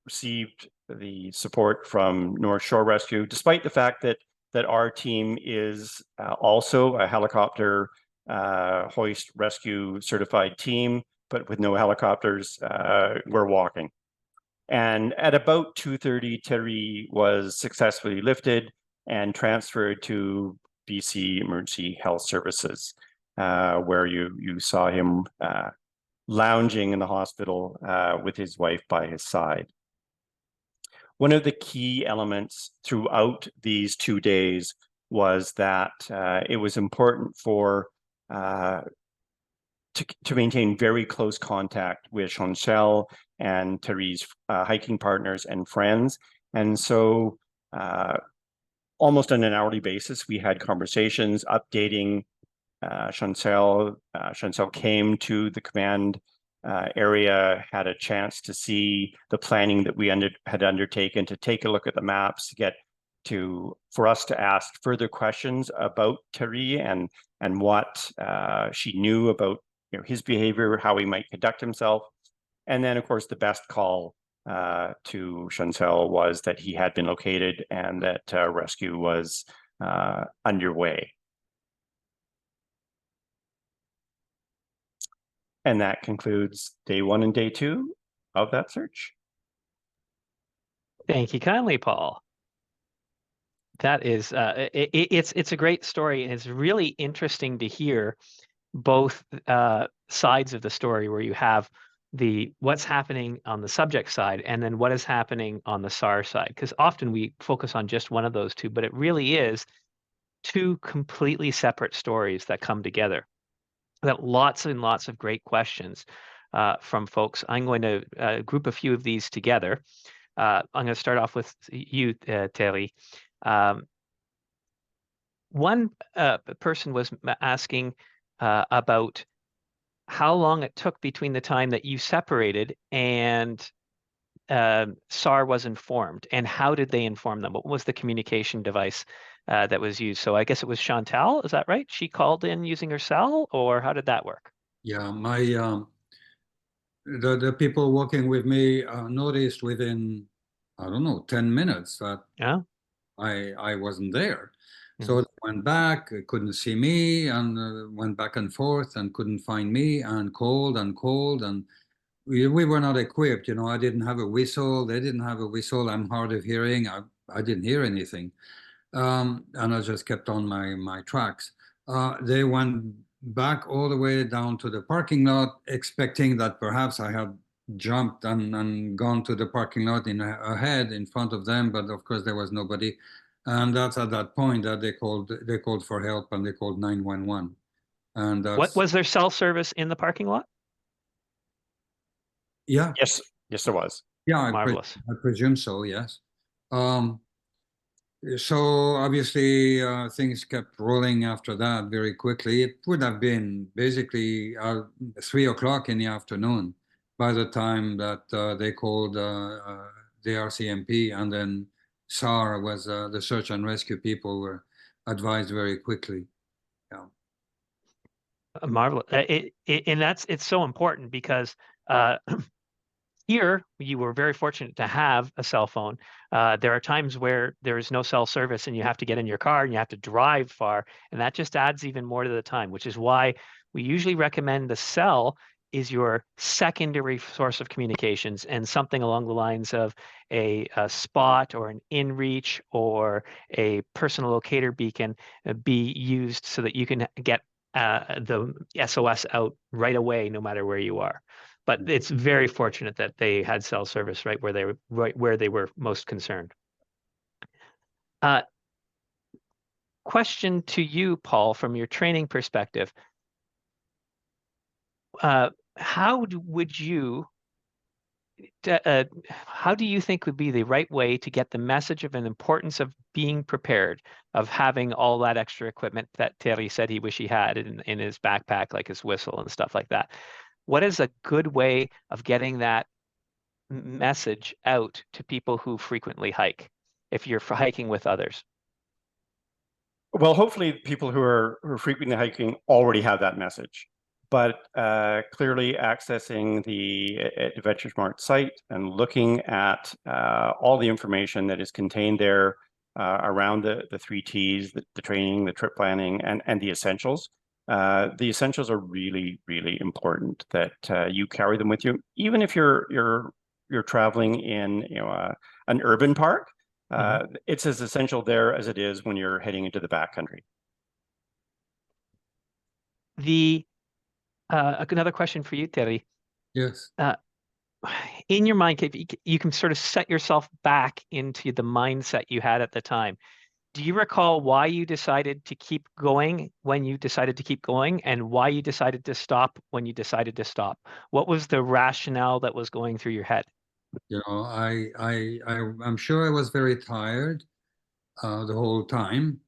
received the support from North Shore Rescue, despite the fact that our team is also a helicopter hoist rescue certified team, but with no helicopters. We're walking. And at about 2:30, Theirry was successfully lifted and transferred to BC Emergency Health Services, where you saw him lounging in the hospital with his wife by his side. One of the key elements throughout these 2 days was that it was important to maintain very close contact with Chantal and Theirry's hiking partners and friends. And so almost on an hourly basis, we had conversations updating Chantal. Chantal came to the command area, had a chance to see the planning that we had undertaken, to take a look at the maps, for us to ask further questions about Theirry and what she knew about his behavior, how he might conduct himself. And then, of course, the best call to Chantal was that he had been located and that rescue was underway. And that concludes day one and day two of that search. Thank you kindly, Paul. That is, it's a great story, and it's really interesting to hear both sides of the story, where you have what's happening on the subject side and then what is happening on the SAR side, because often we focus on just one of those two, but it really is two completely separate stories that come together. That lots and lots of great questions from folks. I'm going to group a few of these together. I'm going to start off with you, Theirry. One person was asking about how long it took between the time that you separated and SAR was informed, and how did they inform them? What was the communication device that was used? So I guess it was Chantal, is that right? She called in using her cell, or how did that work? Yeah, the people working with me noticed within, I don't know, 10 minutes that I wasn't there. So they went back, couldn't see me, and went back and forth and couldn't find me, and called, and we were not equipped. I didn't have a whistle. They didn't have a whistle. I'm hard of hearing. I didn't hear anything. And I just kept on my tracks. They went back all the way down to the parking lot, expecting that perhaps I had jumped and gone to the parking lot ahead in front of them, but of course there was nobody. And that's at that point that they called for help and they called 911. And What that's was there cell service in the parking lot? yeah, Yes, yes, there was. yeah, Marvelous. I presume so, yes. So obviously things kept rolling after that very quickly. It would have been basically 3 o'clock in the afternoon by the time that they called the RCMP, and then SAR was the search and rescue people were advised very quickly. Yeah. Marvelous. It's so important because here you were very fortunate to have a cell phone. There are times where there is no cell service and you have to get in your car and you have to drive far, and that just adds even more to the time, which is why we usually recommend the cell is your secondary source of communications, and something along the lines of a spot or an inReach or a personal locator beacon be used so that you can get the SOS out right away, no matter where you are. But it's very fortunate that they had cell service right where they were most concerned. Question to you, Paul, from your training perspective. How do you think would be the right way to get the message of an importance of being prepared, of having all that extra equipment that Theirry said he wish he had in his backpack, like his whistle and stuff like that? What is a good way of getting that message out to people who frequently hike, if you're hiking with others? Well, hopefully people who are frequently hiking already have that message. But clearly accessing the AdventureSmart site and looking at all the information that is contained there around the 3 T's, the training, the trip planning, and the essentials. The essentials are really, really important that you carry them with you, even if you're traveling in an urban park. It's as essential there as it is when you're heading into the backcountry. Another question for you, Theirry. Yes. In your mind, if you can sort of set yourself back into the mindset you had at the time. Do you recall why you decided to keep going when you decided to keep going, and why you decided to stop when you decided to stop? What was the rationale that was going through your head? I'm sure I was very tired the whole time.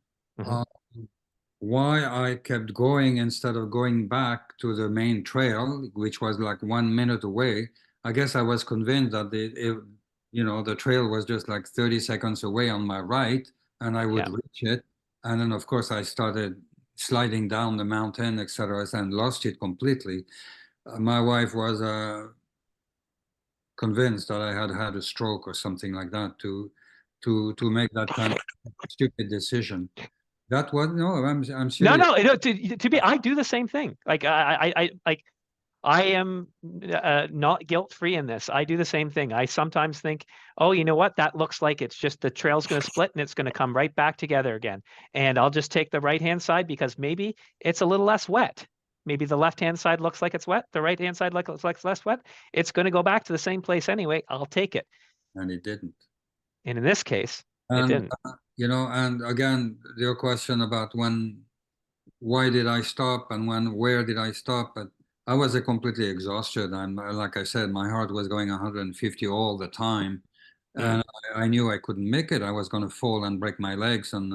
Why I kept going instead of going back to the main trail, which was like 1 minute away. I guess I was convinced that the trail was just like 30 seconds away on my right, and I would reach it. And then, of course, I started sliding down the mountain, etc., and lost it completely. My wife was convinced that I had had a stroke or something like that to make that kind of stupid decision. That was no, I'm serious. No. To be, I do the same thing. Like I am not guilt-free in this. I do the same thing. I sometimes think, oh, you know what? That looks like it's just the trail's going to split and it's going to come right back together again. And I'll just take the right-hand side because maybe it's a little less wet. Maybe the left-hand side looks like it's wet. The right-hand side looks like it's less wet. It's going to go back to the same place anyway. I'll take it. And it didn't. And in this case, it didn't. And again, your question about why did I stop and where did I stop? But I was completely exhausted. And like I said, my heart was going 150 all the time. And I knew I couldn't make it. I was going to fall and break my legs. And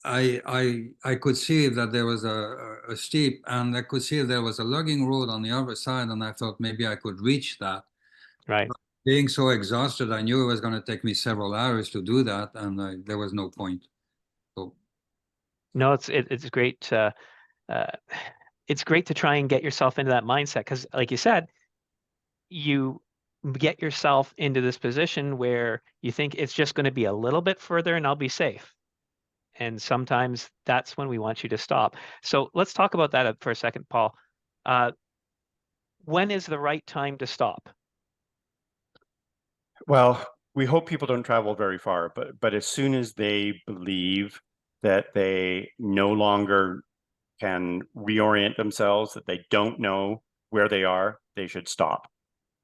I could see that there was a steep, and I could see there was a logging road on the other side. And I thought maybe I could reach that. Right. But being so exhausted, I knew it was going to take me several hours to do that. And there was no point. So. No, it's great. It's great to try and get yourself into that mindset because, like you said, you get yourself into this position where you think it's just going to be a little bit further and I'll be safe. And sometimes that's when we want you to stop. So let's talk about that for a second, Paul. When is the right time to stop? Well, we hope people don't travel very far, but as soon as they believe that they no longer can reorient themselves, that they don't know where they are, they should stop.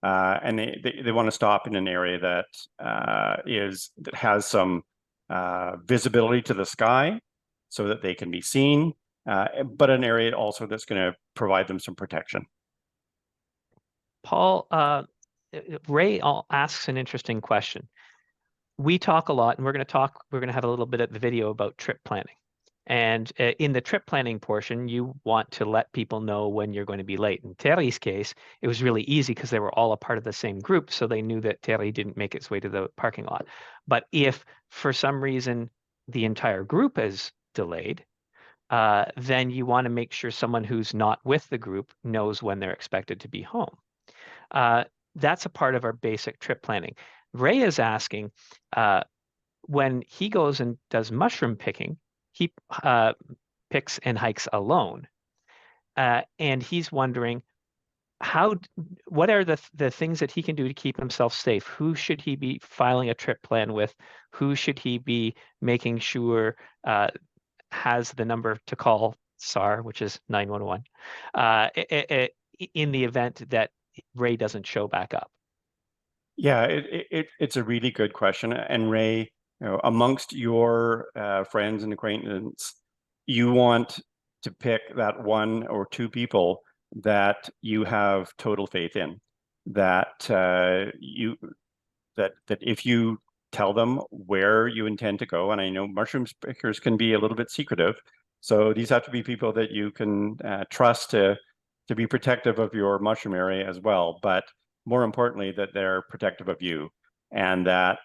And they want to stop in an area that that has some visibility to the sky so that they can be seen, but an area also that's going to provide them some protection. Paul, Ray asks an interesting question. We talk a lot, and we're going to have a little bit of the video about trip planning. And in the trip planning portion, you want to let people know when you're going to be late. In Theirry's case, it was really easy because they were all a part of the same group, so they knew that Theirry didn't make its way to the parking lot. But if for some reason the entire group is delayed, then you want to make sure someone who's not with the group knows when they're expected to be home. That's a part of our basic trip planning. Ray is asking, when he goes and does mushroom picking, he picks and hikes alone. And he's wondering, what are the things that he can do to keep himself safe? Who should he be filing a trip plan with? Who should he be making sure has the number to call SAR, which is 911, in the event that Ray doesn't show back up? Yeah, it's a really good question. And Ray, amongst your friends and acquaintances, you want to pick that one or two people that you have total faith in, that if you tell them where you intend to go, and I know mushroom pickers can be a little bit secretive, so these have to be people that you can trust to be protective of your mushroom area as well, but more importantly, that they're protective of you, and that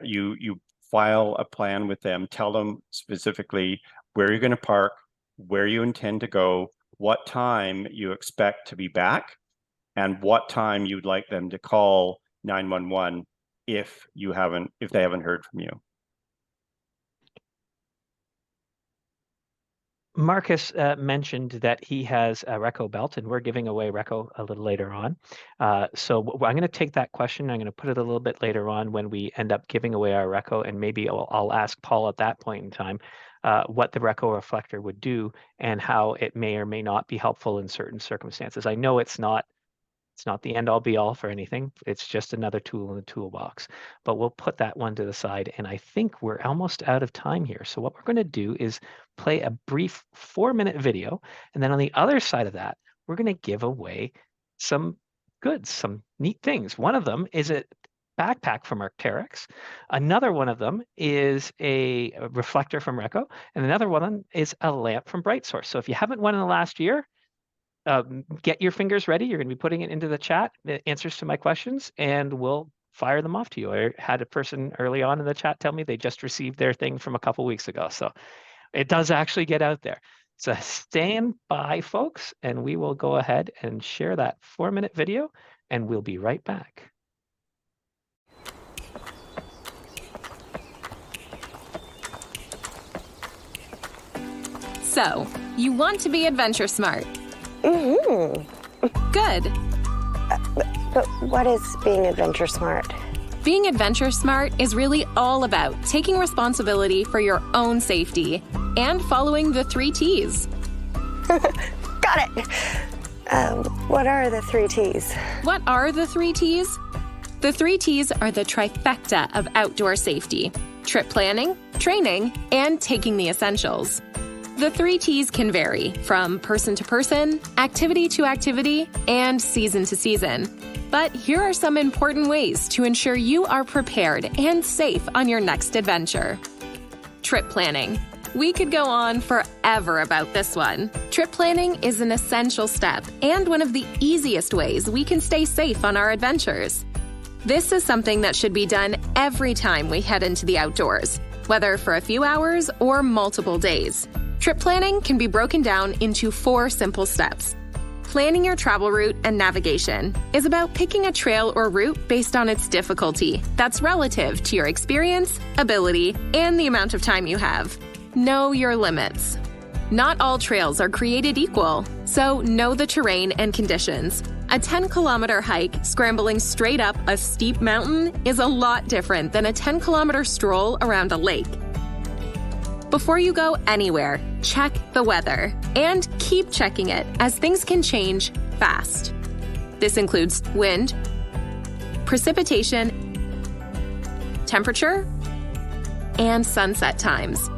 you file a plan with them, tell them specifically where you're going to park, where you intend to go, what time you expect to be back, and what time you'd like them to call 911 if they haven't heard from you. Marcus mentioned that he has a Reco belt, and we're giving away Reco a little later on. So I'm going to take that question. I'm going to put it a little bit later on when we end up giving away our Reco, and maybe I'll ask Paul at that point in time what the Reco reflector would do and how it may or may not be helpful in certain circumstances. I know it's not the end all be all for anything. It's just another tool in the toolbox, but we'll put that one to the side. And I think we're almost out of time here. So what we're going to do is play a brief 4-minute video. And then on the other side of that, we're going to give away some goods, some neat things. One of them is a backpack from Arc'teryx. Another one of them is a reflector from Reco. And another one is a lamp from BrightSource. So if you haven't won in the last year, get your fingers ready. You're going to be putting it into the chat, the answers to my questions, and we'll fire them off to you. I had a person early on in the chat tell me they just received their thing from a couple weeks ago. So it does actually get out there. So stand by, folks, and we will go ahead and share that 4-minute video, and we'll be right back. So, you want to be AdventureSmart. Mm-hmm. Good. But what is being AdventureSmart? Being AdventureSmart is really all about taking responsibility for your own safety and following the 3 T's. Got it. What are the 3 T's? What are the 3 T's? The 3 T's are the trifecta of outdoor safety: trip planning, training, and taking the essentials. The 3 T's can vary from person to person, activity to activity, and season to season. But here are some important ways to ensure you are prepared and safe on your next adventure. Trip planning. We could go on forever about this one. Trip planning is an essential step and one of the easiest ways we can stay safe on our adventures. This is something that should be done every time we head into the outdoors, whether for a few hours or multiple days. Trip planning can be broken down into 4 simple steps. Planning your travel route and navigation is about picking a trail or route based on its difficulty that's relative to your experience, ability, and the amount of time you have. Know your limits. Not all trails are created equal, so know the terrain and conditions. A 10-kilometer hike scrambling straight up a steep mountain is a lot different than a 10-kilometer stroll around a lake. Before you go anywhere, check the weather and keep checking it as things can change fast. This includes wind, precipitation, temperature, and sunset times.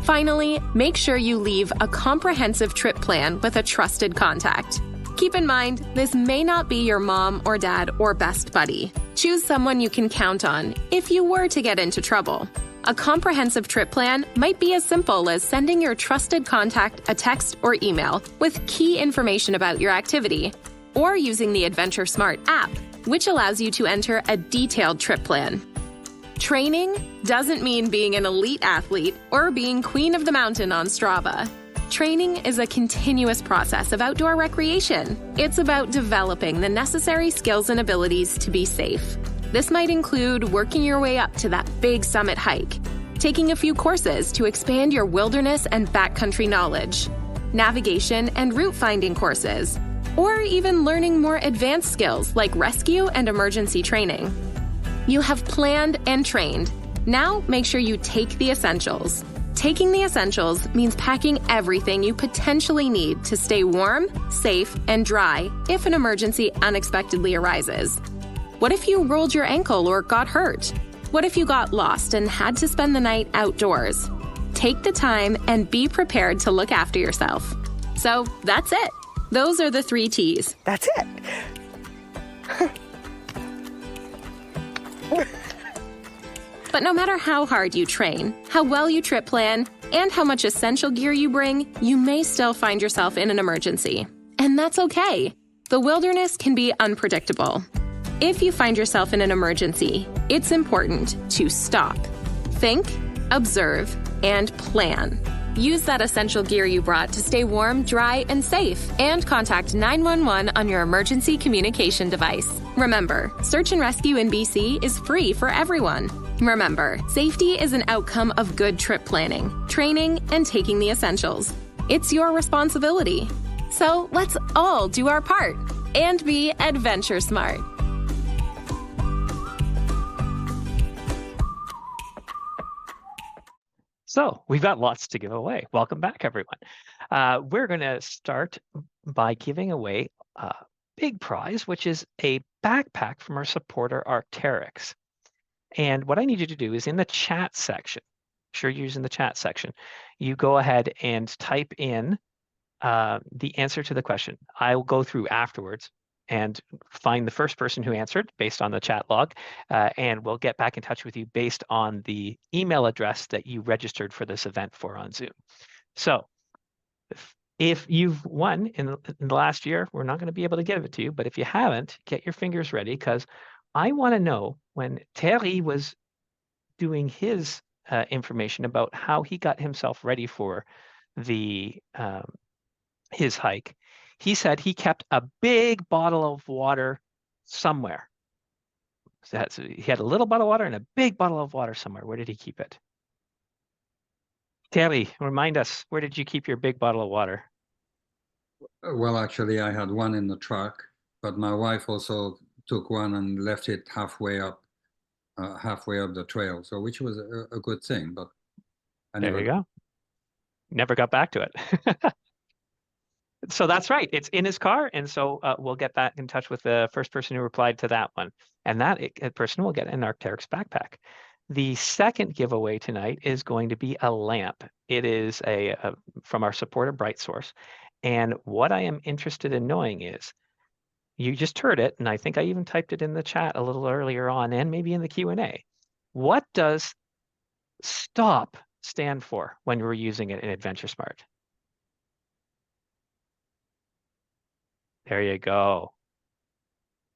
Finally, make sure you leave a comprehensive trip plan with a trusted contact. Keep in mind, this may not be your mom or dad or best buddy. Choose someone you can count on if you were to get into trouble. A comprehensive trip plan might be as simple as sending your trusted contact a text or email with key information about your activity, or using the AdventureSmart app, which allows you to enter a detailed trip plan. Training doesn't mean being an elite athlete or being queen of the mountain on Strava. Training is a continuous process of outdoor recreation. It's about developing the necessary skills and abilities to be safe. This might include working your way up to that big summit hike, taking a few courses to expand your wilderness and backcountry knowledge, navigation and route finding courses, or even learning more advanced skills like rescue and emergency training. You have planned and trained. Now make sure you take the essentials. Taking the essentials means packing everything you potentially need to stay warm, safe, and dry if an emergency unexpectedly arises. What if you rolled your ankle or got hurt? What if you got lost and had to spend the night outdoors? Take the time and be prepared to look after yourself. So that's it. Those are the 3 T's. That's it. But no matter how hard you train, how well you trip plan, and how much essential gear you bring, you may still find yourself in an emergency. And that's okay. The wilderness can be unpredictable. If you find yourself in an emergency, it's important to stop, think, observe, and plan. Use that essential gear you brought to stay warm, dry, and safe, and contact 911 on your emergency communication device. Remember, search and rescue in BC is free for everyone. Remember, safety is an outcome of good trip planning, training, and taking the essentials. It's your responsibility. So let's all do our part and be adventure smart. So we've got lots to give away. Welcome back, everyone. We're going to start by giving away a big prize, which is a backpack from our supporter, Arc'teryx. And what I need you to do is in the chat section, sure you're using the chat section, you go ahead and type in the answer to the question. I'll go through afterwards and find the first person who answered based on the chat log, and we'll get back in touch with you based on the email address that you registered for this event for on Zoom. So if you've won in the last year, we're not going to be able to give it to you, but if you haven't, get your fingers ready, because I want to know when Theirry was doing his information about how he got himself ready for the his hike. He said he kept a big bottle of water somewhere. So he had a little bottle of water and a big bottle of water somewhere. Where did he keep it? Theirry, remind us, where did you keep your big bottle of water? Well, actually, I had one in the truck, but my wife also took one and left it halfway up the trail. So, which was a good thing. But there you go. Never got back to it. So that's right. It's in his car. And so we'll get back in touch with the first person who replied to that one. And that person will get an Arc'teryx backpack. The second giveaway tonight is going to be a lamp. It is from our supporter Bright Source. And what I am interested in knowing is, you just heard it, and I think I even typed it in the chat a little earlier on and maybe in the Q&A. What does STOP stand for when we're using it in AdventureSmart? There you go.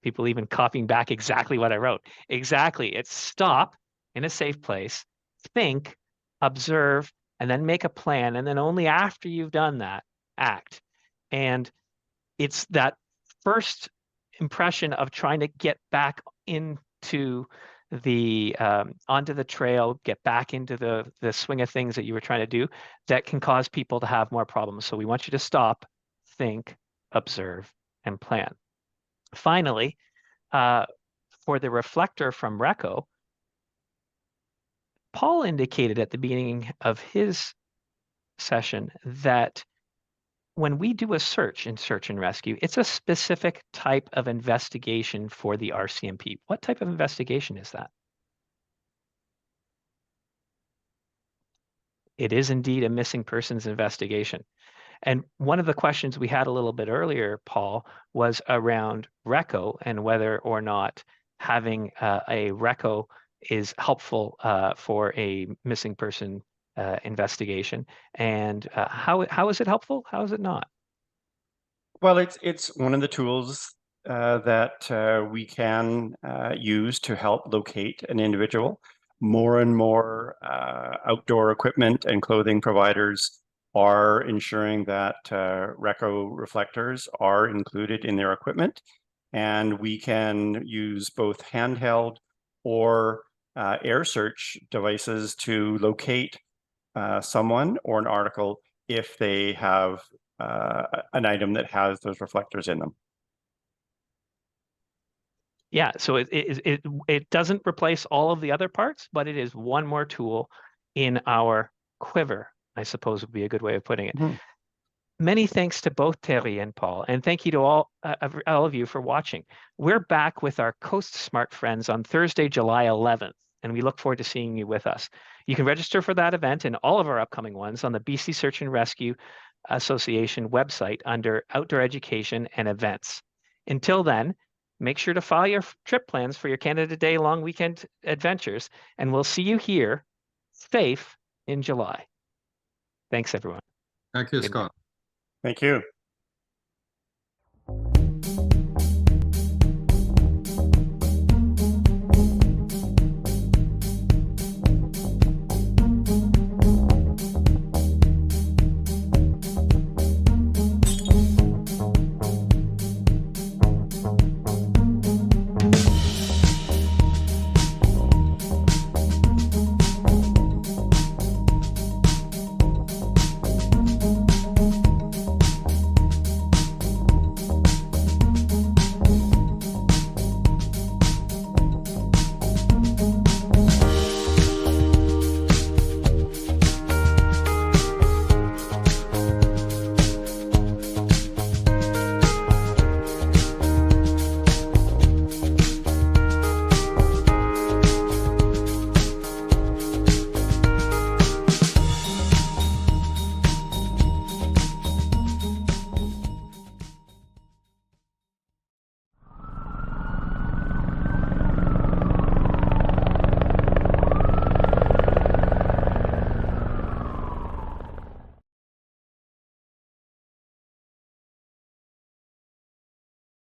People even copying back exactly what I wrote. Exactly. It's stop in a safe place, think, observe, and then make a plan. And then only after you've done that, act. And it's that first impression of trying to get back into the onto the trail, get back into the swing of things that you were trying to do, that can cause people to have more problems. So we want you to stop, think, observe, and plan. Finally, for the reflector from Reco, Paul indicated at the beginning of his session that when we do a search in search and rescue, it's a specific type of investigation for the RCMP. What type of investigation is that? It is indeed a missing persons investigation. And one of the questions we had a little bit earlier, Paul, was around RECO and whether or not having a RECO is helpful for a missing person investigation. And how is it helpful? How is it not? Well, it's one of the tools that we can use to help locate an individual. More and more outdoor equipment and clothing providers are ensuring that RECO reflectors are included in their equipment, and we can use both handheld or air search devices to locate someone or an article if they have an item that has those reflectors in them. Yeah, so it doesn't replace all of the other parts, but it is one more tool in our quiver, I suppose would be a good way of putting it. Mhm. Many thanks to both Theirry and Paul, and thank you to all of you for watching. We're back with our AdventureSmart friends on Thursday, July 11th, and we look forward to seeing you with us. You can register for that event and all of our upcoming ones on the BC Search and Rescue Association website under Outdoor Education and Events. Until then, make sure to file your trip plans for your Canada Day long weekend adventures, and we'll see you here safe in July. Thanks, everyone. Thank you, Good night. Scott. Thank you.